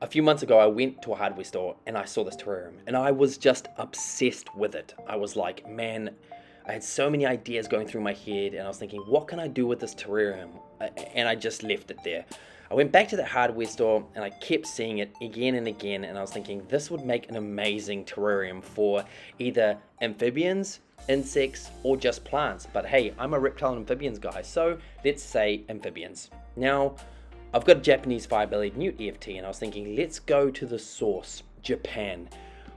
A few months ago, I went to a hardware store and I saw this terrarium and I was just obsessed with it. I was like, man, I had so many ideas going through my head and I was thinking, what can I do with this terrarium? And I just left it there. I went back to the hardware store and I kept seeing it again and again, and I was thinking this would make an amazing terrarium for either amphibians, insects, or just plants. But hey, I'm a reptile and amphibians guy, so let's say amphibians. Now, I've got a Japanese Fire Bellied Newt EFT and I was thinking, let's go to the source, Japan.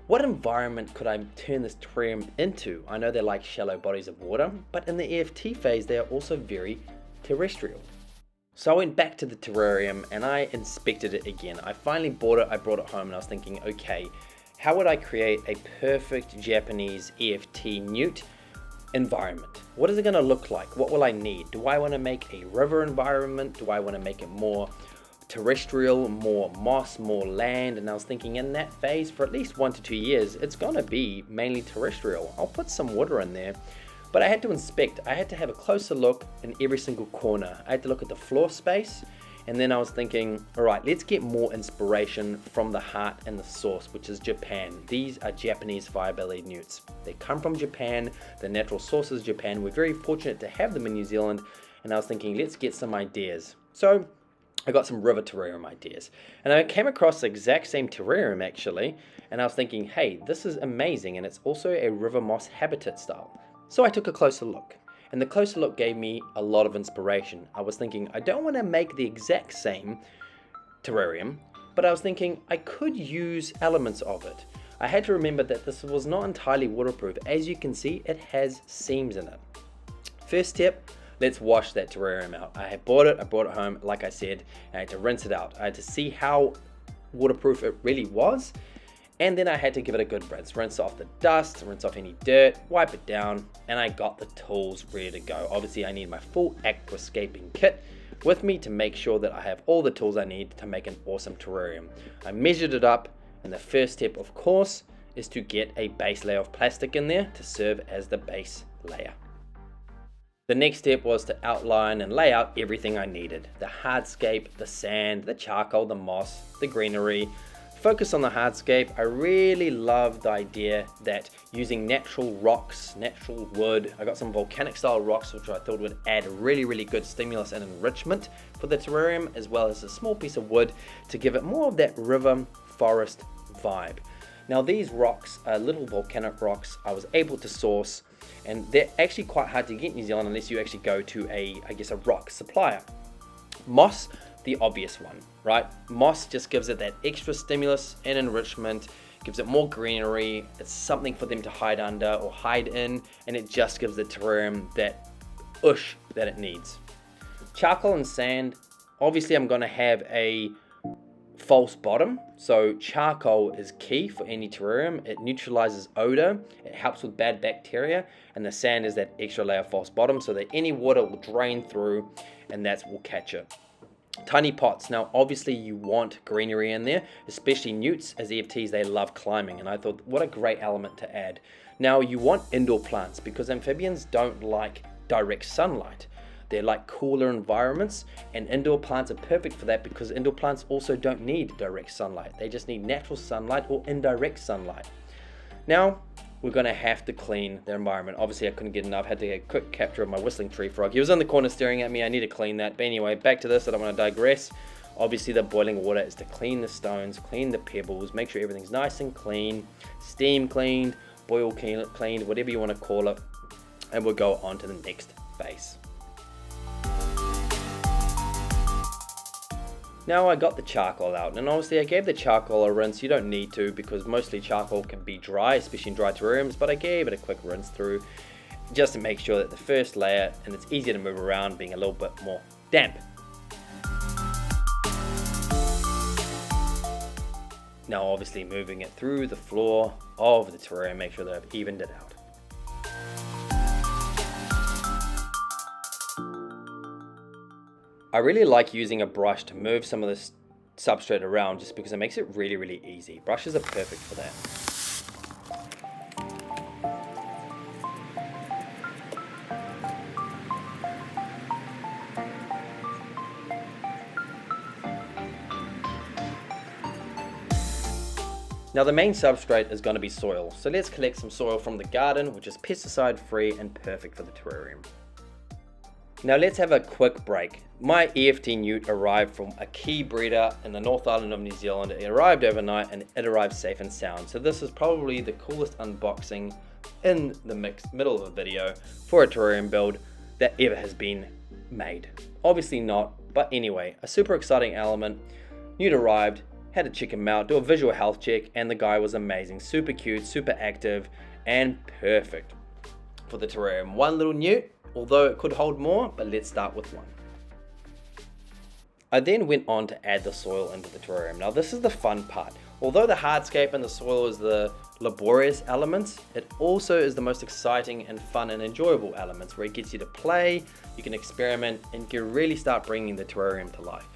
What environment could I turn this terrarium into? I know they're like shallow bodies of water, but in the EFT phase, they are also very terrestrial. So I went back to the terrarium and I inspected it again. I finally bought it, I brought it home and I was thinking, okay, how would I create a perfect Japanese EFT newt environment? What is it going to look like? What will I need? Do I want to make a river environment? Do I want to make it more terrestrial, more moss, more land? And I was thinking in that phase for at least 1 to 2 years, it's going to be mainly terrestrial. I'll put some water in there. But I had to inspect, I had to have a closer look in every single corner. I had to look at the floor space, and then I was thinking, all right, let's get more inspiration from the heart and the source, which is Japan. These are Japanese Fire Bellied Newts. They come from Japan, the natural source is Japan. We're very fortunate to have them in New Zealand, and I was thinking, let's get some ideas. So I got some river terrarium ideas, and I came across the exact same terrarium actually, and I was thinking, hey, this is amazing, and it's also a river moss habitat style. So I took a closer look, and the closer look gave me a lot of inspiration. I was thinking, I don't want to make the exact same terrarium, but I was thinking I could use elements of it. I had to remember that this was not entirely waterproof. As you can see, it has seams in it. First step, let's wash that terrarium out. I brought it home, like I said, and I had to rinse it out. I had to see how waterproof it really was. And then I had to give it a good rinse off the dust, rinse off any dirt, wipe it down, and I got the tools ready to go. Obviously, I need my full aquascaping kit with me to make sure that I have all the tools I need to make an awesome terrarium. I measured it up, and the first step, of course, is to get a base layer of plastic in there to serve as the base layer. The next step was to outline and lay out everything I needed. The hardscape, the sand, the charcoal, the moss, the greenery. Focus on the hardscape. I really love the idea that using natural rocks, natural wood, I got some volcanic style rocks which I thought would add really good stimulus and enrichment for the terrarium, as well as a small piece of wood to give it more of that river forest vibe. Now these rocks are little volcanic rocks I was able to source, and they're actually quite hard to get in New Zealand unless you actually go to a rock supplier. Moss, the obvious one, right? Moss just gives it that extra stimulus and enrichment, gives it more greenery. It's something for them to hide under or hide in, and it just gives the terrarium that oosh that it needs. Charcoal and sand, obviously I'm gonna have a false bottom, so charcoal is key for any terrarium. It neutralizes odor, it helps with bad bacteria, and the sand is that extra layer of false bottom so that any water will drain through and that will catch it. Tiny pots. Now obviously you want greenery in there, especially newts. As EFTs, they love climbing, and I thought what a great element to add. Now you want indoor plants because amphibians don't like direct sunlight. They like cooler environments, and indoor plants are perfect for that because indoor plants also don't need direct sunlight. They just need natural sunlight or indirect sunlight. Now we're going to have to clean the environment. Obviously I couldn't get enough, had to get a quick capture of my whistling tree frog. He was in the corner staring at me. I need to clean that. But anyway, back to this, I don't want to digress. Obviously the boiling water is to clean the stones, clean the pebbles, make sure everything's nice and clean, steam cleaned, boil cleaned, whatever you want to call it. And we'll go on to the next phase. Now I got the charcoal out, and obviously I gave the charcoal a rinse. You don't need to because mostly charcoal can be dry, especially in dry terrariums, but I gave it a quick rinse through just to make sure that the first layer, and it's easier to move around being a little bit more damp. Now obviously moving it through the floor of the terrarium, make sure that I've evened it out. I really like using a brush to move some of this substrate around just because it makes it really easy. Brushes are perfect for that. Now the main substrate is going to be soil, so let's collect some soil from the garden, which is pesticide free and perfect for the terrarium. Now let's have a quick break. My EFT newt arrived from a key breeder in the North Island of New Zealand. It arrived overnight and it arrived safe and sound. So this is probably the coolest unboxing in the middle of a video for a terrarium build that ever has been made. Obviously not, but anyway, a super exciting element. Newt arrived, had to check him out, do a visual health check, and the guy was amazing. Super cute, super active, and perfect for the terrarium. One little newt, although it could hold more, but let's start with one. I then went on to add the soil into the terrarium. Now this is the fun part. Although the hardscape and the soil is the laborious elements, it also is the most exciting and fun and enjoyable elements, where it gets you to play, you can experiment, and you can really start bringing the terrarium to life.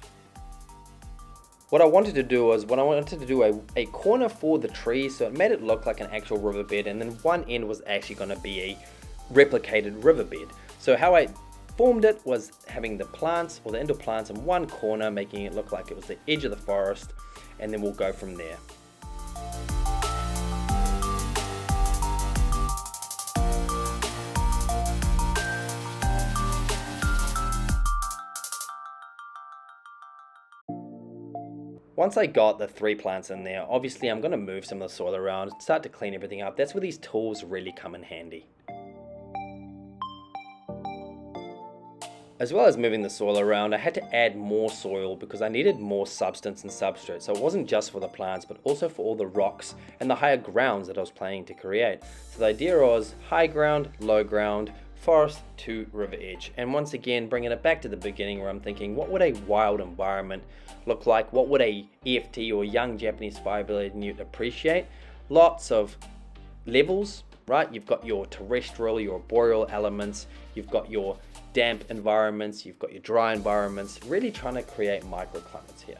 What I wanted to do was, a corner for the tree, so it made it look like an actual riverbed, and then one end was actually going to be a replicated riverbed. So how I formed it was having the plants, or the indoor plants, in one corner, making it look like it was the edge of the forest, and then we'll go from there. Once I got the 3 plants in there, obviously I'm going to move some of the soil around, start to clean everything up. That's where these tools really come in handy. As well as moving the soil around, I had to add more soil because I needed more substance and substrate. So it wasn't just for the plants, but also for all the rocks and the higher grounds that I was planning to create. So the idea was high ground, low ground, forest to river edge. And once again, bringing it back to the beginning, where I'm thinking, what would a wild environment look like? What would a EFT or young Japanese Fire Bellied Newt appreciate? Lots of levels, right? You've got your terrestrial, your arboreal elements, you've got your damp environments, you've got your dry environments, really trying to create microclimates here.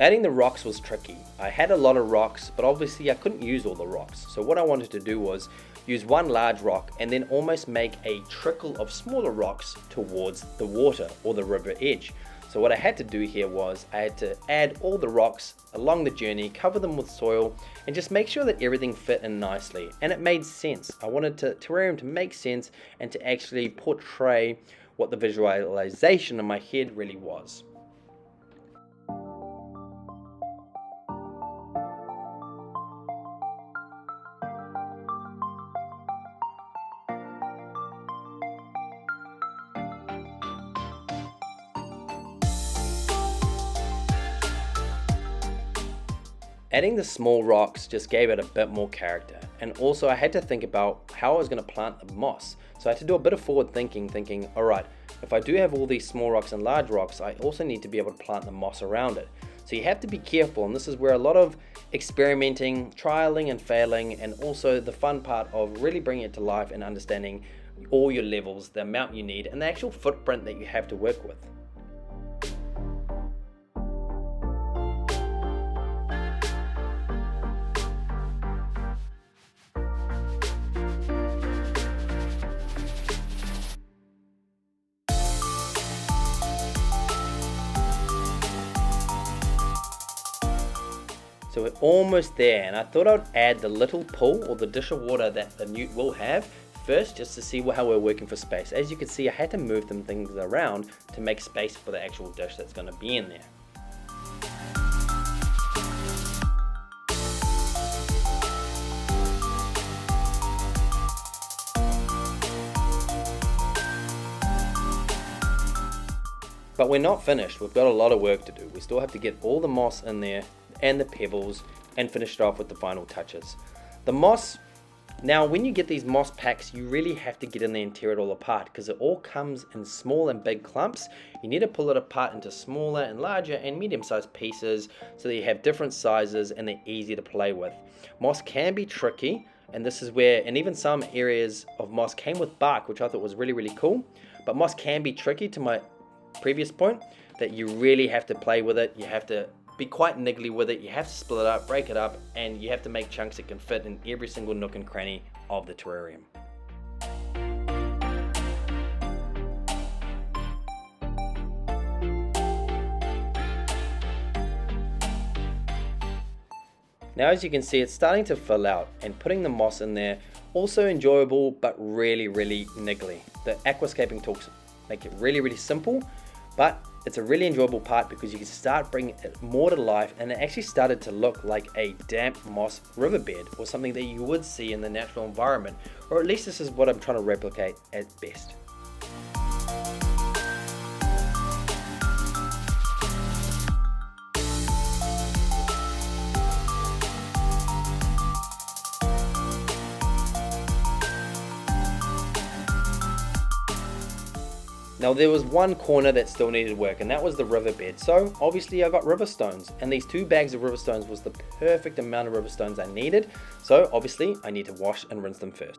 Adding the rocks was tricky. I had a lot of rocks, but obviously I couldn't use all the rocks. So what I wanted to do was use one large rock and then almost make a trickle of smaller rocks towards the water or the river edge. So what I had to do here was I had to add all the rocks along the journey, cover them with soil, and just make sure that everything fit in nicely. And it made sense. I wanted terrarium to make sense and to actually portray what the visualization in my head really was. Adding the small rocks just gave it a bit more character, and also I had to think about how I was going to plant the moss. So I had to do a bit of forward thinking, alright, if I do have all these small rocks and large rocks, I also need to be able to plant the moss around it. So you have to be careful, and this is where a lot of experimenting, trialing and failing, and also the fun part of really bringing it to life and understanding all your levels, the amount you need, and the actual footprint that you have to work with. So we're almost there, and I thought I'd add the little pool or the dish of water that the newt will have first, just to see how we're working for space. As you can see, I had to move them things around to make space for the actual dish that's going to be in there. But we're not finished. We've got a lot of work to do. We still have to get all the moss in there and the pebbles and finish it off with the final touches. The moss, now when you get these moss packs, you really have to get in there and tear it all apart, because it all comes in small and big clumps. You need to pull it apart into smaller and larger and medium-sized pieces so that you have different sizes and they're easy to play with. Moss can be tricky, and this is where, and even some areas of moss came with bark, which I thought was really cool, but moss can be tricky, to my previous point, that you really have to play with it. You have to be quite niggly with it. You have to split it up, break it up, and you have to make chunks that can fit in every single nook and cranny of the terrarium. Now as you can see, it's starting to fill out, and putting the moss in there, also enjoyable but really niggly. The aquascaping talks make it really simple, but it's a really enjoyable part because you can start bringing it more to life, and it actually started to look like a damp moss riverbed, or something that you would see in the natural environment, or at least this is what I'm trying to replicate at best. Now there was one corner that still needed work, and that was the riverbed. So obviously I got river stones, and these 2 bags of river stones was the perfect amount of river stones I needed. So obviously I need to wash and rinse them first.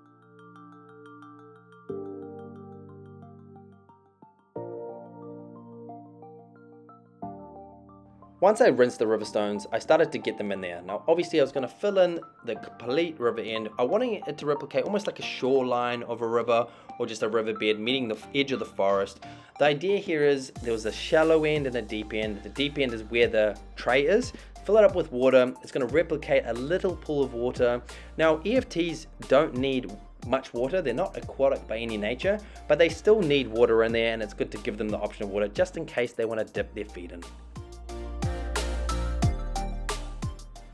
Once I rinsed the river stones, I started to get them in there. Now obviously I was going to fill in the complete river end. I wanted it to replicate almost like a shoreline of a river, or just a riverbed meeting the edge of the forest. The idea here is there was a shallow end and a deep end. The deep end is where the tray is. Fill it up with water. It's going to replicate a little pool of water. Now EFTs don't need much water. They're not aquatic by any nature, but they still need water in there, and it's good to give them the option of water just in case they want to dip their feet in.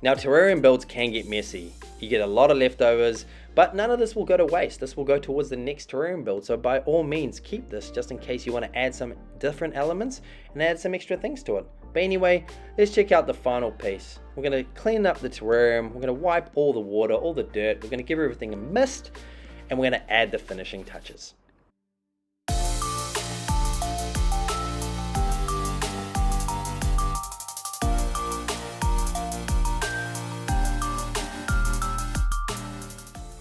Now terrarium builds can get messy. You get a lot of leftovers, but none of this will go to waste. This will go towards the next terrarium build, so by all means keep this just in case you want to add some different elements and add some extra things to it. But anyway, let's check out the final piece. We're going to clean up the terrarium, we're going to wipe all the water, all the dirt, we're going to give everything a mist, and we're going to add the finishing touches.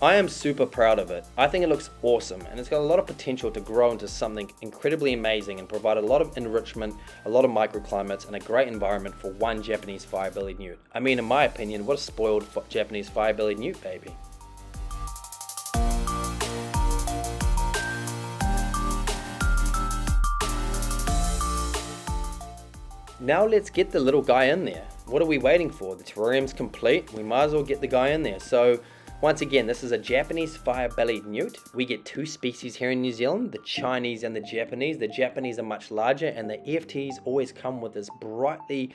I am super proud of it. I think it looks awesome, and it's got a lot of potential to grow into something incredibly amazing and provide a lot of enrichment, a lot of microclimates, and a great environment for one Japanese Fire Bellied Newt. I mean, in my opinion, what a spoiled Japanese Fire Bellied Newt baby. Now let's get the little guy in there. What are we waiting for? The terrarium's complete. We might as well get the guy in there. So once again, this is a Japanese Fire Bellied Newt. We get 2 species here in New Zealand, the Chinese and the Japanese. The Japanese are much larger, and the EFTs always come with this brightly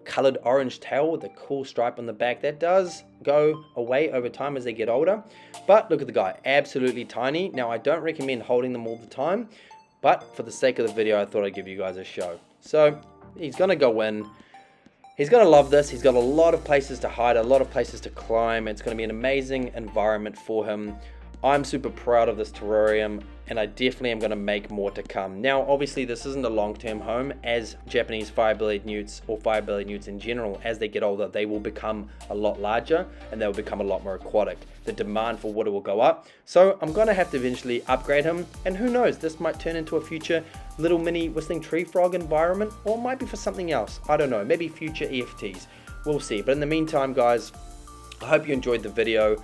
colored orange tail with a cool stripe on the back. That does go away over time as they get older. But look at the guy, absolutely tiny. Now I don't recommend holding them all the time, but for the sake of the video, I thought I'd give you guys a show. So he's gonna go in. He's going to love this. He's got a lot of places to hide, a lot of places to climb. It's going to be an amazing environment for him. I'm super proud of this terrarium, and I definitely am going to make more to come. Now, obviously, this isn't a long-term home, as Japanese Fire Bellied Newts, or Fire Bellied Newts in general, as they get older, they will become a lot larger, and they will become a lot more aquatic. The demand for water will go up, so I'm going to have to eventually upgrade him, and who knows, this might turn into a future little mini whistling tree frog environment, or it might be for something else. I don't know, maybe future EFTs. We'll see. But in the meantime, guys, I hope you enjoyed the video.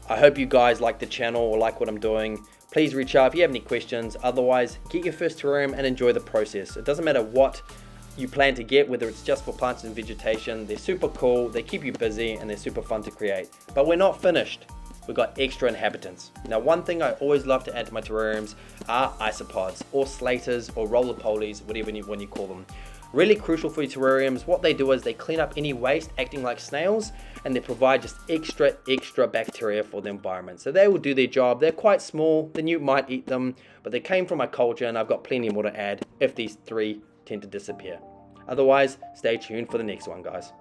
I hope you guys like the channel or like what I'm doing. Please reach out if you have any questions. Otherwise, get your first terrarium and enjoy the process. It doesn't matter what you plan to get, whether it's just for plants and vegetation. They're super cool, they keep you busy, and they're super fun to create. But we're not finished. We've got extra inhabitants. Now, one thing I always love to add to my terrariums are isopods, or slaters, or roller polies, whatever when you call them. Really crucial for your terrariums. What they do is they clean up any waste, acting like snails, and they provide just extra bacteria for the environment. So they will do their job. They're quite small. The newt might eat them, but they came from my culture, and I've got plenty more to add if these 3 tend to disappear. Otherwise, stay tuned for the next one, guys.